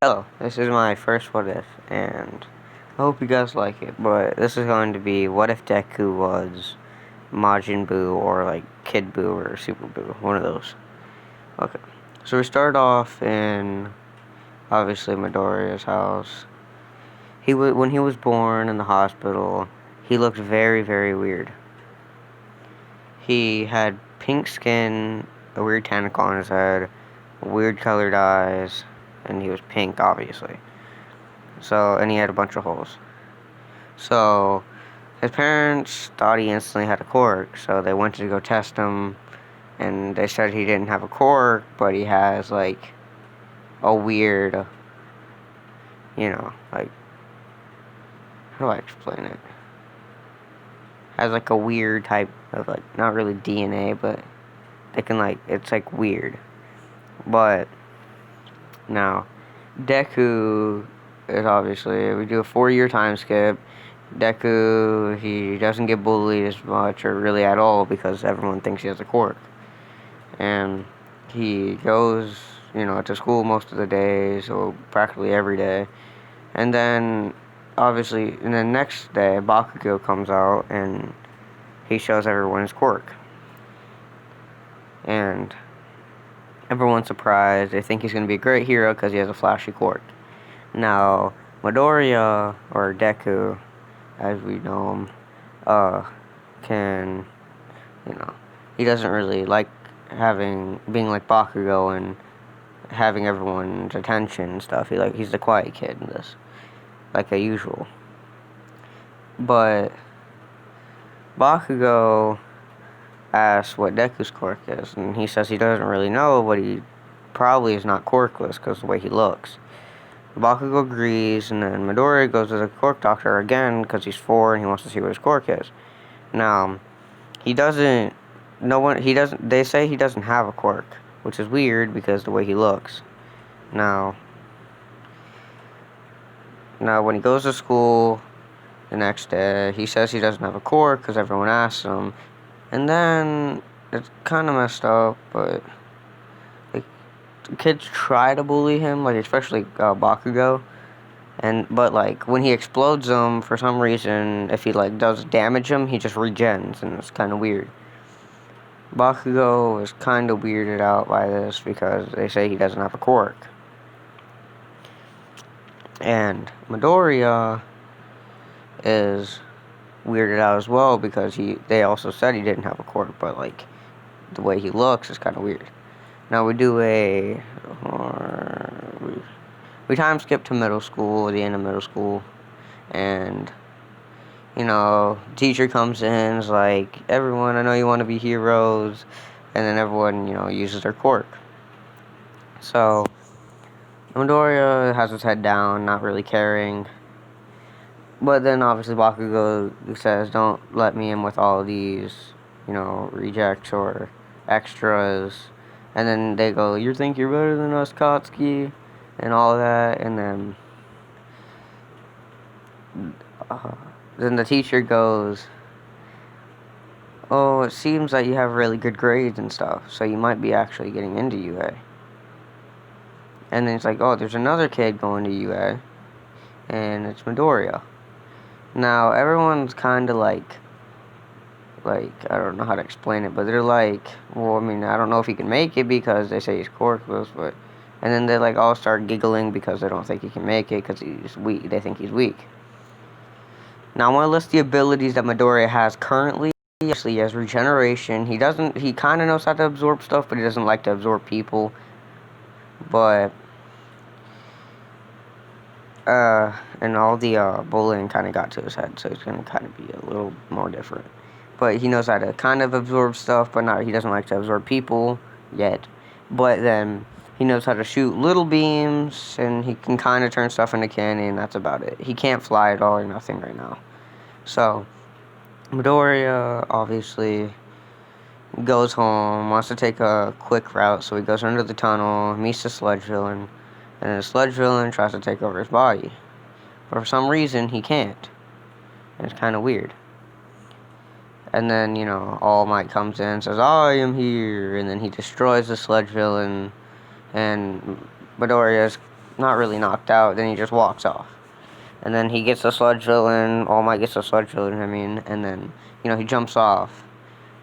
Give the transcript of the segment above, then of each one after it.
Hello, this is my first What If, and I hope you guys like it, but this is going to be what if Deku was Majin Buu or like Kid Buu or Super Buu, one of those. Okay, so we start off in obviously Midoriya's house. When he was born in the hospital, he looked very, very weird. He had pink skin, a weird tentacle on his head, weird colored eyes, and he was pink, obviously. So, and he had a bunch of holes. So, his parents thought he instantly had a quirk, so they went to go test him, and they said he didn't have a quirk, but he has, like, a weird, like, how do I explain it? Has, like, a weird type of, like, not really DNA, but they can, like, it's, like, weird. But, now, Deku is obviously, we do a 4-year time skip. Deku, he doesn't get bullied as much or really at all because everyone thinks he has a quirk. And he goes, to school most of the days, or practically every day. And then, obviously, the next day, Bakugo comes out and he shows everyone his quirk. And everyone's surprised. They think he's going to be a great hero because he has a flashy quirk. Now, Midoriya, or Deku, as we know him, can, he doesn't really like being like Bakugo and having everyone's attention and stuff. He's the quiet kid in this, like a usual. But Bakugo asks what Deku's quirk is, and he says he doesn't really know, but he probably is not quirkless because of the way he looks. Bakugo agrees, and then Midoriya goes to the quirk doctor again because he's 4 and he wants to see what his quirk is. Now, they say he doesn't have a quirk, which is weird because of the way he looks. Now, when he goes to school the next day, he says he doesn't have a quirk because everyone asks him. And then, it's kind of messed up, but kids try to bully him, like especially Bakugo. But when he explodes them, for some reason, if he does damage him, he just regens, and it's kind of weird. Bakugo is kind of weirded out by this because they say he doesn't have a quirk. And Midoriya is weirded out as well because they also said he didn't have a quirk, but the way he looks is kind of weird. Now we time skip to middle school, the end of middle school, and teacher comes in, is like, everyone, I know you want to be heroes, and then everyone, uses their quirk. So, Midoriya has his head down, not really caring, but then obviously Bakugo says, don't let me in with all these, rejects or extras, and then they go, you think you're better than us, Katsuki, and all that, and then the teacher goes, oh, it seems that you have really good grades and stuff, so you might be actually getting into UA. And then it's like, oh, there's another kid going to UA, and it's Midoriya. Now, everyone's kind of I don't know how to explain it, but they're like, well, I mean, I don't know if he can make it because they say he's quirkless, but... And then they all start giggling because they don't think he can make it because he's weak. They think he's weak. Now I want to list the abilities that Midoriya has currently. Obviously, he has regeneration. He kind of knows how to absorb stuff, but he doesn't like to absorb people. But, and all the bullying kind of got to his head, so he's going to kind of be a little more different. But he knows how to kind of absorb stuff, but he doesn't like to absorb people yet. But then he knows how to shoot little beams, and he can kind of turn stuff into candy, and that's about it. He can't fly at all or nothing right now. So, Midoriya obviously goes home, wants to take a quick route, so he goes under the tunnel, meets the sludge villain, and the sludge villain tries to take over his body. But for some reason, he can't. And it's kind of weird. And then, All Might comes in and says, I am here, and then he destroys the sludge villain, and Midoriya not really knocked out. Then he just walks off. And then he gets the sludge villain. All Might gets the sludge villain, I mean. And then, he jumps off.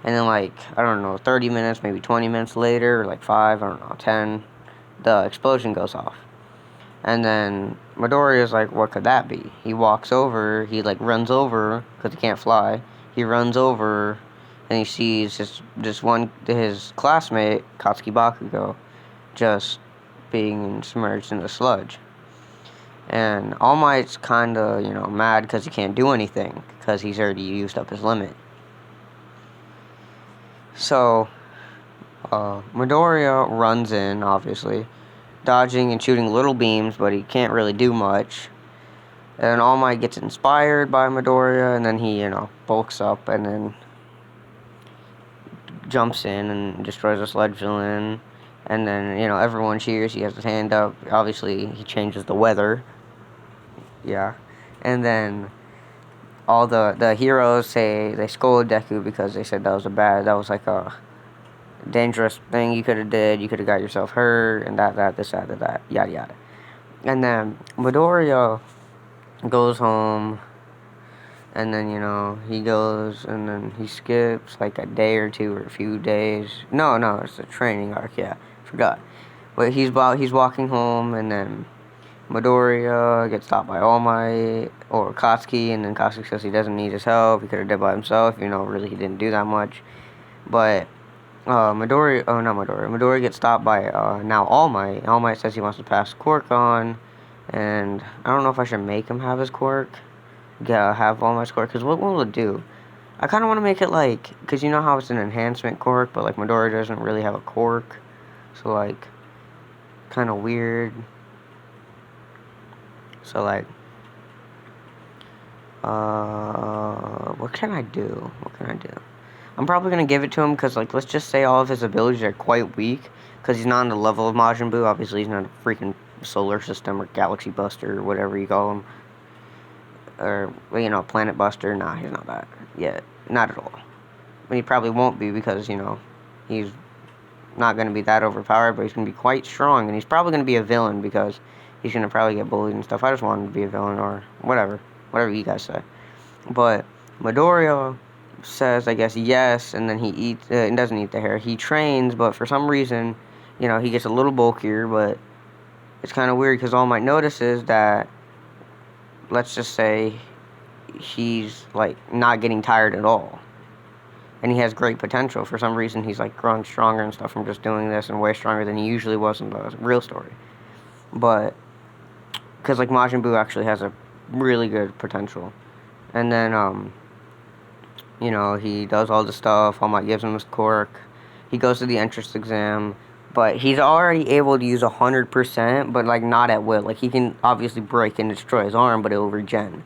And then, like, I don't know, 30 minutes, maybe 20 minutes later, or like 5, I don't know, 10, the explosion goes off. And then Midoriya's like, what could that be? He walks over, he, like, runs over, because he can't fly. He runs over, and he sees his classmate, Katsuki Bakugo, just being submerged in the sludge. And All Might's kind of, mad because he can't do anything, because he's already used up his limit. So, Midoriya runs in, obviously, dodging and shooting little beams, but he can't really do much. And All Might gets inspired by Midoriya, and then he, bulks up and then jumps in and destroys the sludge villain. And then, everyone cheers. He has his hand up. Obviously, he changes the weather. Yeah. And then all the heroes say they scold Deku because they said that was like a dangerous thing you could have did. You could have got yourself hurt, and that, yada yada. And then Midoriya goes home, and then he goes and then he skips like a day or two or a few days. No, it's a training arc. Yeah, forgot. But he's walking home, and then Midoriya gets stopped by All Might or Katsuki, and then Katsuki says he doesn't need his help. He could have did by himself. Really he didn't do that much. But Midoriya gets stopped by now All Might. All Might says he wants to pass quirk on, and I don't know if I should make him have his quirk. Yeah, have All Might's quirk, because what will it do? I kind of want to make it like, because you know how it's an enhancement quirk, but like Midoriya doesn't really have a quirk, so like, kind of weird. So like, what can I do? I'm probably going to give it to him because, like, let's just say all of his abilities are quite weak because he's not on the level of Majin Buu. Obviously, he's not a freaking solar system or galaxy buster or whatever you call him. Or, planet buster. Nah, he's not that yet. Not at all. But he probably won't be because, he's not going to be that overpowered, but he's going to be quite strong. And he's probably going to be a villain because he's going to probably get bullied and stuff. I just want him to be a villain or whatever you guys say. But Midoriya says, I guess, yes, and then he doesn't eat the hair. He trains, but for some reason, he gets a little bulkier, but it's kind of weird because All Might notices that, let's just say, he's, like, not getting tired at all. And he has great potential. For some reason, he's, like, growing stronger and stuff from just doing this and way stronger than he usually was in the real story. But, because, like, Majin Buu actually has a really good potential. And then, he does all the stuff. All Might gives him his quirk. He goes to the entrance exam. But he's already able to use 100%, but, like, not at will. Like, he can obviously break and destroy his arm, but it will regen.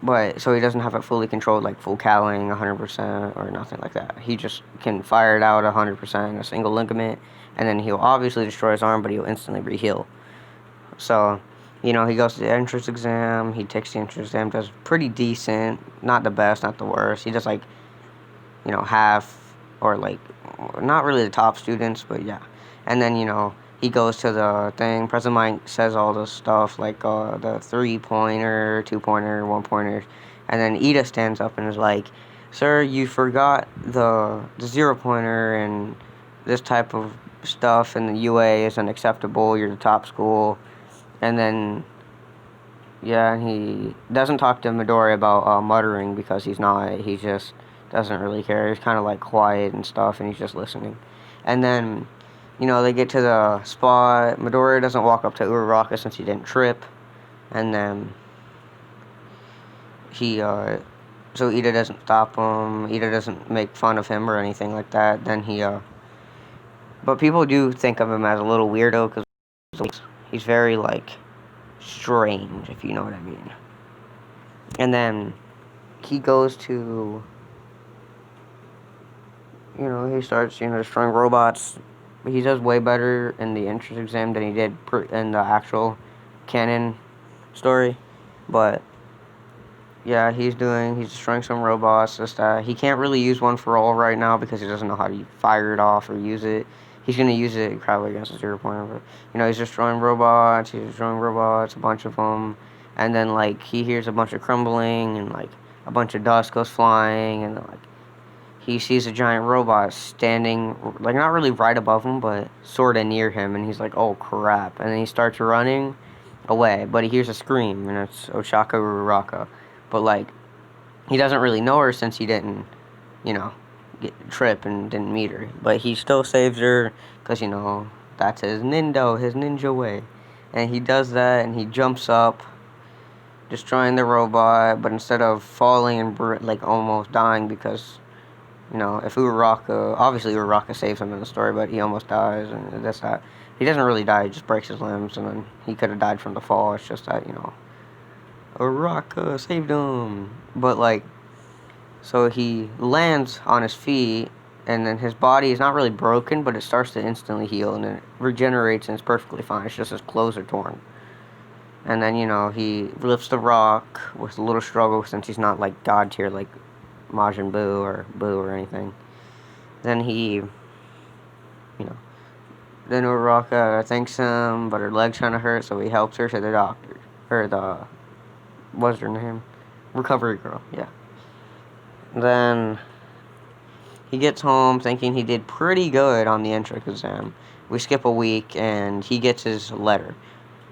But, so he doesn't have it fully controlled, like, full caling 100% or nothing like that. He just can fire it out 100% in a single ligament. And then he'll obviously destroy his arm, but he'll instantly re-heal. So, he goes to the entrance exam. He takes the entrance exam, does pretty decent. Not the best, not the worst. He does, like, half, or, like, not really the top students, but yeah. And then, he goes to the thing. President Mike says all this stuff, like, the 3-pointer, 2-pointer, 1-pointer. And then Ida stands up and is like, sir, you forgot the 0-pointer and this type of stuff, and the UA is unacceptable. You're the top school. And then, yeah, he doesn't talk to Midori about muttering because he just doesn't really care. He's kind of like quiet and stuff, and he's just listening. And then, they get to the spot. Midori doesn't walk up to Uraraka since he didn't trip. And then so Ida doesn't stop him. Ida doesn't make fun of him or anything like that. Then but people do think of him as a little weirdo because he's very, like, strange, if you know what I mean. And then he goes to, he starts, destroying robots. He does way better in the entrance exam than he did in the actual canon story. But, yeah, he's destroying some robots. Just he can't really use one for all right now because he doesn't know how to fire it off or use it. he's gonna use it probably against a 0 point. But he's destroying robots. He's destroying robots, a bunch of them, and then like he hears a bunch of crumbling and like a bunch of dust goes flying, and then like he sees a giant robot standing like not really right above him, but sort of near him, and he's like, "Oh crap!" And then he starts running away, but he hears a scream, and it's Ochaka Uraraka, but like he doesn't really know her since he didn't, you know, trip and didn't meet her, but he still saves her because that's his ninja way, and he does that, and he jumps up, destroying the robot, but instead of falling and like almost dying because if Uraraka, obviously Uraraka saves him in the story, but he almost dies, and that's that. He doesn't really die; he just breaks his limbs, and then he could have died from the fall. It's just that Uraraka saved him, but like. So he lands on his feet, and then his body is not really broken, but it starts to instantly heal, and then it regenerates, and it's perfectly fine. It's just his clothes are torn. And then, he lifts the rock with a little struggle since he's not, like, God tier, like Majin Buu or anything. Then then Uraraka thanks him, but her leg's kind of hurt, so he helps her to the doctor. Or what's her name? Recovery girl, yeah. Then he gets home thinking he did pretty good on the entrance exam. We skip a week, and he gets his letter.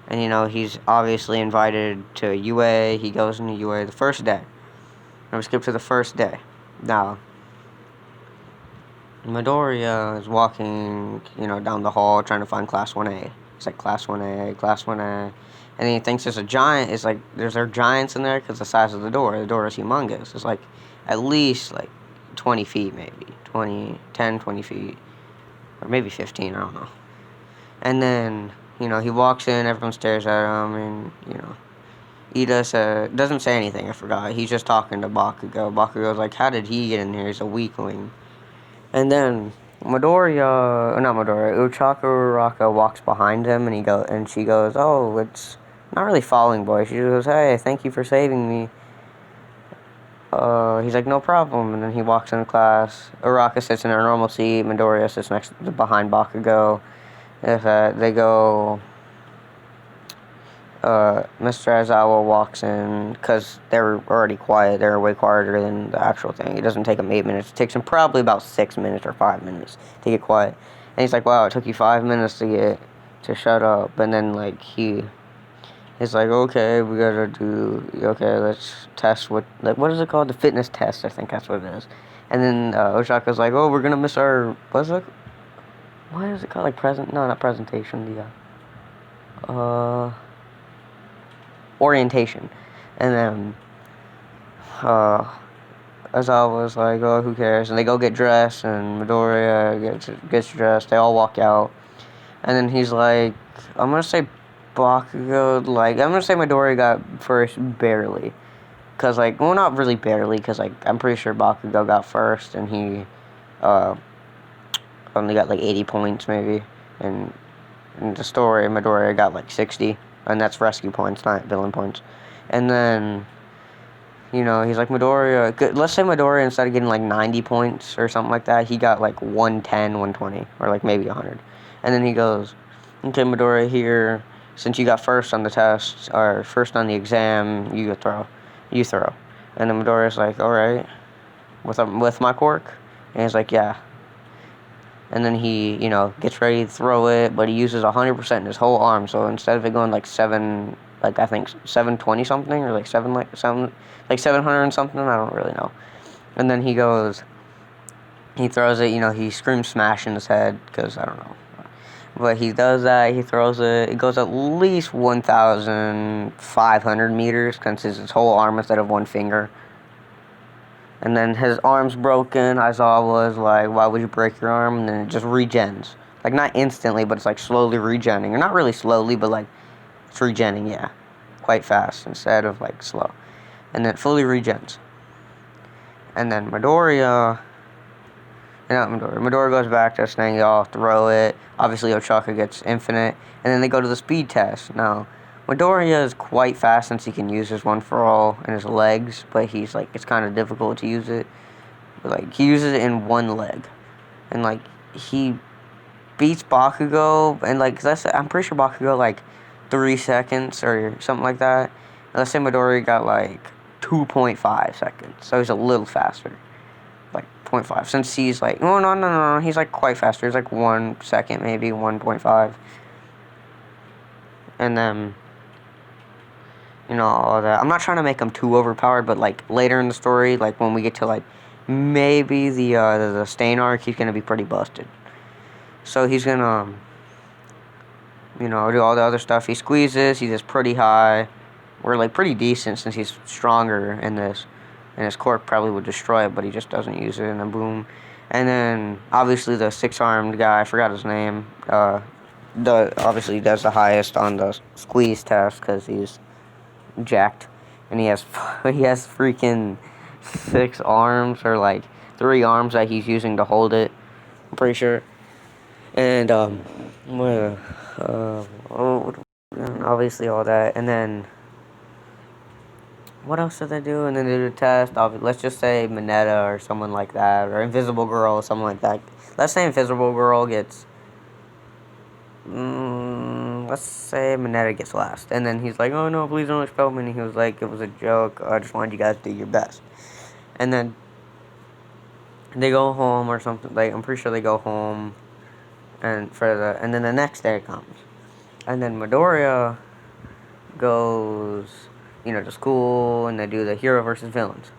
And, he's obviously invited to UA. He goes into UA the first day. And we skip to the first day. Now, Midoriya is walking, down the hall trying to find Class 1A. It's like Class 1A, Class 1A. And he thinks there's a giant. It's like, there giants in there because the size of the door. The door is humongous. It's like, at least, like, 20 feet maybe. 20 feet. Or maybe 15, I don't know. And then, he walks in, everyone stares at him, and, Ida doesn't say anything, I forgot. He's just talking to Bakugo. Bakugo's like, how did he get in here? He's a weakling. And then Uchaka Uraraka walks behind him, and she goes, oh, it's not really Falling Boy. She goes, hey, thank you for saving me. He's like, no problem. And then he walks into class. Uraraka sits in her normal seat. Midoriya sits behind Bakugo. They go. Mr. Aizawa walks in because they're already quiet. They're way quieter than the actual thing. It doesn't take him 8 minutes. It takes him probably about 6 minutes or 5 minutes to get quiet. And he's like, wow, it took you 5 minutes to shut up. And then like he's like, okay, let's test what is it called? The fitness test, I think that's what it is. And then Ochaka's like, oh, we're gonna miss our, what is it called? Like not presentation, orientation. And then Aizawa was like, oh, who cares? And they go get dressed, and Midoriya gets dressed. They all walk out. And then he's like, I'm gonna say Bakugo, I'm gonna say Midoriya got first barely. Because, well, not really barely, because, I'm pretty sure Bakugo got first, and he, only got, 80 points, maybe. And in the story, Midoriya got, 60, and that's rescue points, not villain points. And then, he's like, Midoriya, let's say Midoriya, instead of getting, 90 points or something like that, he got, 110, 120, or, maybe 100. And then he goes, okay, Midoriya, here, since you got first on the test, or first on the exam, you throw. And then Midoriya's like, alright, with my quirk? And he's like, yeah. And then he, gets ready to throw it, but he uses 100% in his whole arm, so instead of it going, 720 something, or, 700 and something, I don't really know. And then he throws it, he screams smash in his head, because, I don't know. But he does that, he throws it, it goes at least 1,500 meters, since it's his whole arm instead of one finger. And then his arm's broken. Aizawa was like, why would you break your arm? And then it just regens. Not instantly, but it's slowly regenning. Or not really slowly, but it's regenning, yeah. Quite fast instead of slow. And then it fully regens. And then Midoriya goes back to saying, y'all throw it. Obviously, Ochaka gets infinite. And then they go to the speed test. Now, Midoriya is quite fast since he can use his one for all in his legs. But he's it's kind of difficult to use it. But, he uses it in one leg. And, he beats Bakugo, and like I'm pretty sure Bakugo like 3 seconds or something like that. And let's say Midori got like 2.5 seconds, so he's a little faster, like 0.5. Since he's like, no, he's like quite faster. He's like 1 second, maybe 1.5, and then all that. I'm not trying to make him too overpowered, but like later in the story, like when we get to like maybe the Stain arc, he's gonna be pretty busted. So he's gonna do all the other stuff. He squeezes. He's just pretty high. We're like pretty decent since he's stronger in this, and his quirk probably would destroy it, but he just doesn't use it. And then boom, and then obviously the six-armed guy. I forgot his name. Obviously does the highest on the squeeze test because he's jacked, and he has freaking 6 arms or like 3 arms that he's using to hold it. I'm pretty sure. And obviously all that, and then what else did they do? And then they do the test. Let's just say Mineta or someone like that, or Invisible Girl or something like that. Let's say Invisible Girl gets. Let's say Mineta gets last, and then he's like, "Oh no, please don't expel me." And he was like, "It was a joke. I just wanted you guys to do your best." And then they go home or something. Like I'm pretty sure they go home, and then the next day comes, and then Midoriya goes, to school, and they do the hero versus villains.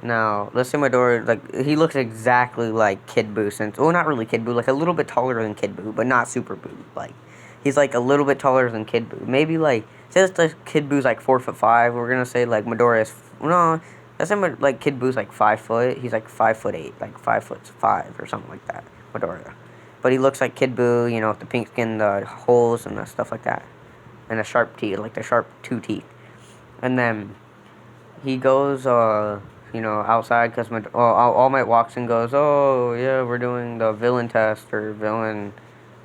Now, let's say Midoriya, like, he looks exactly like Kid Buu, not really Kid Buu, like a little bit taller than Kid Buu, but not Super Buu. Like, he's like a little bit taller than Kid Buu. Maybe like, say Kid Buu's like 4'5", we're gonna say like Midoriya's, no, let's say like Kid Buu's like 5 foot, he's like 5'8", like 5'5" or something like that, Midoriya. But he looks like Kid Buu, with the pink skin, the holes, and the stuff like that. And the sharp teeth, like the sharp 2 teeth. And then he goes, outside because All Might walks and goes, "Oh, yeah, we're doing the villain test or villain,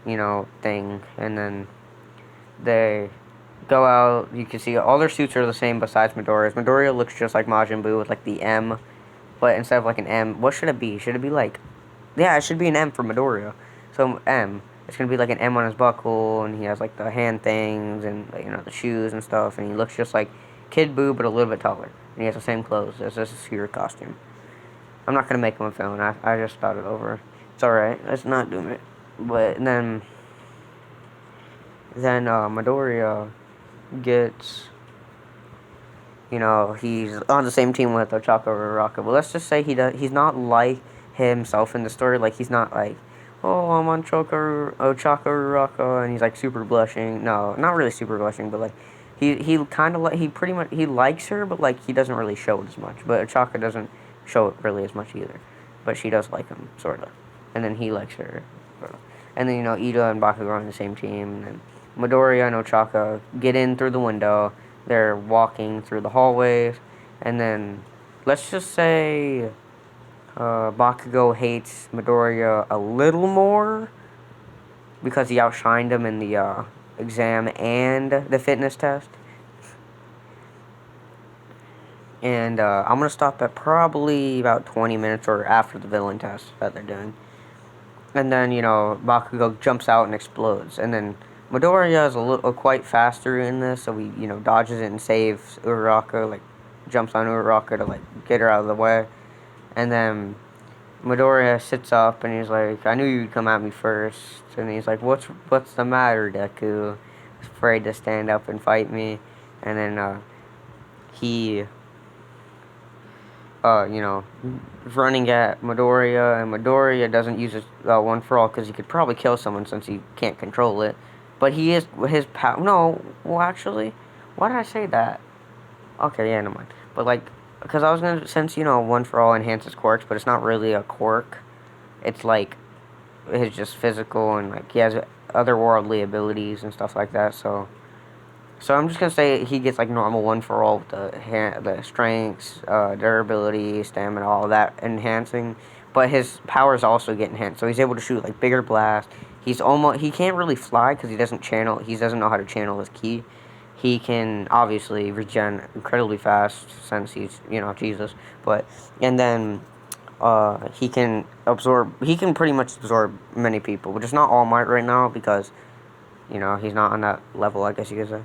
thing." And then they go out. You can see all their suits are the same besides Midoriya's. Midoriya looks just like Majin Buu with like the M, but instead of like an M, what should it be? Should it be like, yeah, it should be an M for Midoriya. So M. It's going to be like an M on his buckle, and he has like the hand things and the shoes and stuff, and he looks just like Kid Buu but a little bit taller. And he has the same clothes as this hero costume. I'm not going to make him a villain. I just thought it over. It's alright. Let's not do it. But then Midoriya gets, he's on the same team with Ochako Uraraka. But let's just say he's not like himself in the story. Like, he's not like, "Oh, I'm on Ochako Uraraka," and he's like super blushing. No, not really super blushing, but like he kind of he likes her, but like he doesn't really show it as much. But Ochako doesn't show it really as much either, but she does like him sorta, and then he likes her, sorta. And then Ida and Bakugo are on the same team, and then Midoriya and Ochako get in through the window. They're walking through the hallways, and then let's just say Bakugo hates Midoriya a little more because he outshined him in the exam and the fitness test. And I'm going to stop at probably about 20 minutes or after the villain test that they're doing. And then, Bakugo jumps out and explodes. And then Midoriya is quite faster in this, so he, dodges it and saves Uraraka, like, jumps on Uraraka to, like, get her out of the way. And then Midoriya sits up and he's like, "I knew you'd come at me first." And he's like, What's the matter, Deku?" He's afraid to stand up and fight me. And then he running at Midoriya, and Midoriya doesn't use his one for all because he could probably kill someone since he can't control it. But he is his power. No, well, actually, why did I say that? Okay, yeah, never mind. But like, because I was gonna, since one for all enhances quirks, but it's not really a quirk. It's like it's just physical, and like he has otherworldly abilities and stuff like that. So I'm just gonna say he gets like normal one for all with the strengths, durability, stamina, all that enhancing. But his powers also get enhanced, so he's able to shoot like bigger blast. He can't really fly because he doesn't know how to channel his ki. He can obviously regen incredibly fast since he's Jesus. And then he can absorb. He can pretty much absorb many people, but just not All Might right now because he's not on that level. I guess you could say.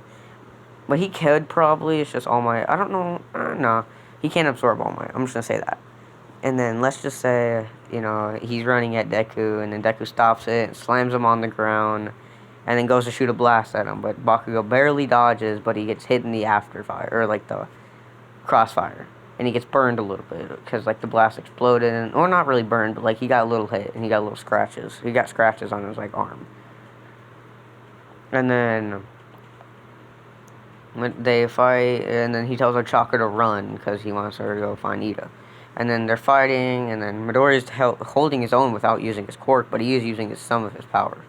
But he could probably. It's just All Might. I don't know. No, he can't absorb All Might. I'm just gonna say that. And then let's just say he's running at Deku, and then Deku stops it, slams him on the ground, and then goes to shoot a blast at him. But Bakugo barely dodges, but he gets hit in the afterfire or like the crossfire, and he gets burned a little bit because like the blast exploded, and or not really burned, but like he got a little hit and he got little scratches. He got scratches on his like arm, and then when they fight, and then he tells Ochaka to run because he wants her to go find Ida. And then they're fighting, and then Midoriya's holding his own without using his quirk, but he is using some of his powers.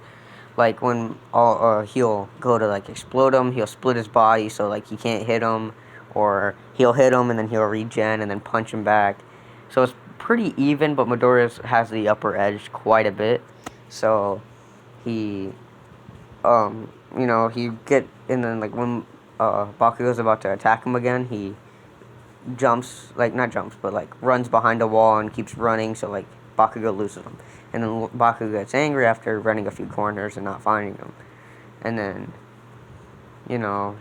Like when he'll go to like explode him, he'll split his body so like he can't hit him, or he'll hit him and then he'll regen and then punch him back. So it's pretty even, but Midoriya has the upper edge quite a bit. So he, he get and then like when Bakugo's about to attack him again, he jumps, like not jumps, but like runs behind a wall and keeps running, so like Bakugo loses him. And then Bakugo gets angry after running a few corners and not finding him. And then,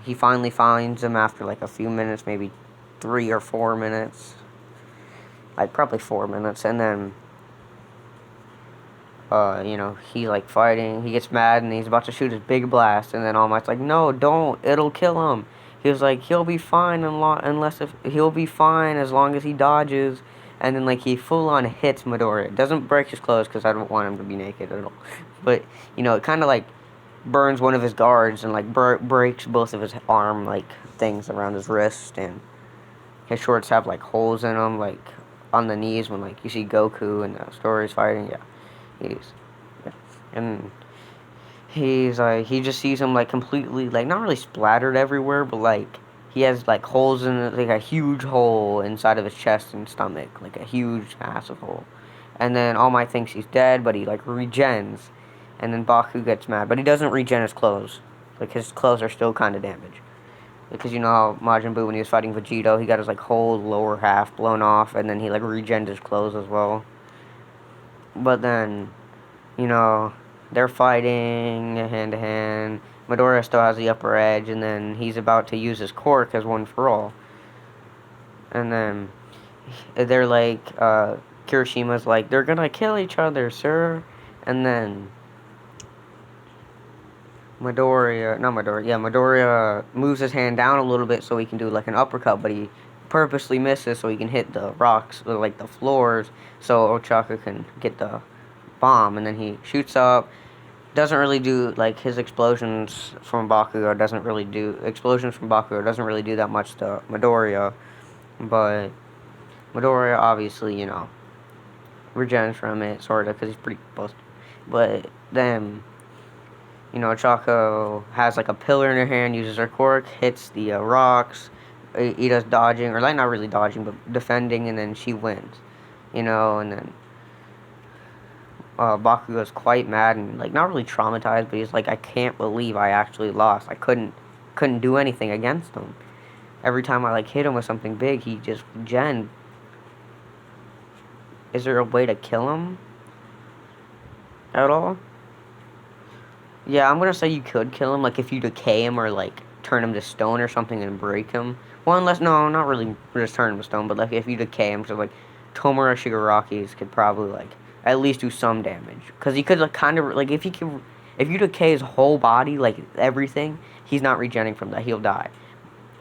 he finally finds him after like a few minutes, maybe 3 or 4 minutes. Like probably 4 minutes. And then, he like fighting, he gets mad and he's about to shoot his big blast. And then All Might's like, no, don't, it'll kill him. He was like, he'll be fine he'll be fine as long as he dodges. And then like he full on hits Midoriya. Doesn't break his clothes because I don't want him to be naked at all. But it kind of like burns one of his guards and like breaks both of his arm like things around his wrist, and his shorts have like holes in them like on the knees when like you see Goku and the stories fighting. Yeah, and he's like, he just sees him like completely like not really splattered everywhere, but like he has like holes in it, like a huge hole inside of his chest and stomach, like a huge massive hole. And then All Might thinks he's dead, but he like regens. And then Baku gets mad, but he doesn't regen his clothes. Like his clothes are still kind of damaged. Because you know how Majin Buu, when he was fighting Vegito, he got his like whole lower half blown off, and then he like regened his clothes as well. But then, they're fighting hand to hand. Midoriya still has the upper edge, and then he's about to use his quirk as one for all. And then they're like, Kirishima's like, they're gonna kill each other, sir. And then Midoriya moves his hand down a little bit so he can do like an uppercut, but he purposely misses so he can hit the rocks, or like the floors, so Ochaka can get the bomb. And then he shoots up. Doesn't really do like his explosions from Bakugo doesn't really do that much to Midoriya, but Midoriya obviously regens from it sorta because he's pretty close. But then Choco has like a pillar in her hand, uses her quirk, hits the rocks. Ida's dodging, or like not really dodging, but defending, and then she wins. And then Bakugo's quite mad and like not really traumatized, but he's like, I can't believe I actually lost. I couldn't do anything against him. Every time I like hit him with something big, he just gen. Is there a way to kill him at all? Yeah, I'm gonna say you could kill him, like if you decay him or like turn him to stone or something and break him. Well, unless no, not really just turn him to stone, but like if you decay him, so like Tomura Shigaraki's could probably like at least do some damage, because he could like kind of like if you decay his whole body, like everything, he's not regenerating from that, he'll die.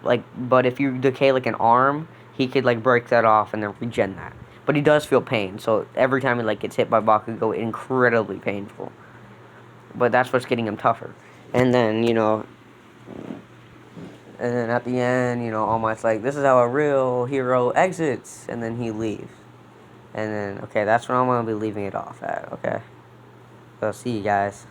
Like, but if you decay like an arm, he could like break that off and then regen that. But he does feel pain, so every time he like gets hit by Bakugo, incredibly painful. But that's what's getting him tougher. And then, at the end, All Might's like, this is how a real hero exits, and then he leaves. And then, okay, that's where I'm going to be leaving it off at, okay? So, see you guys.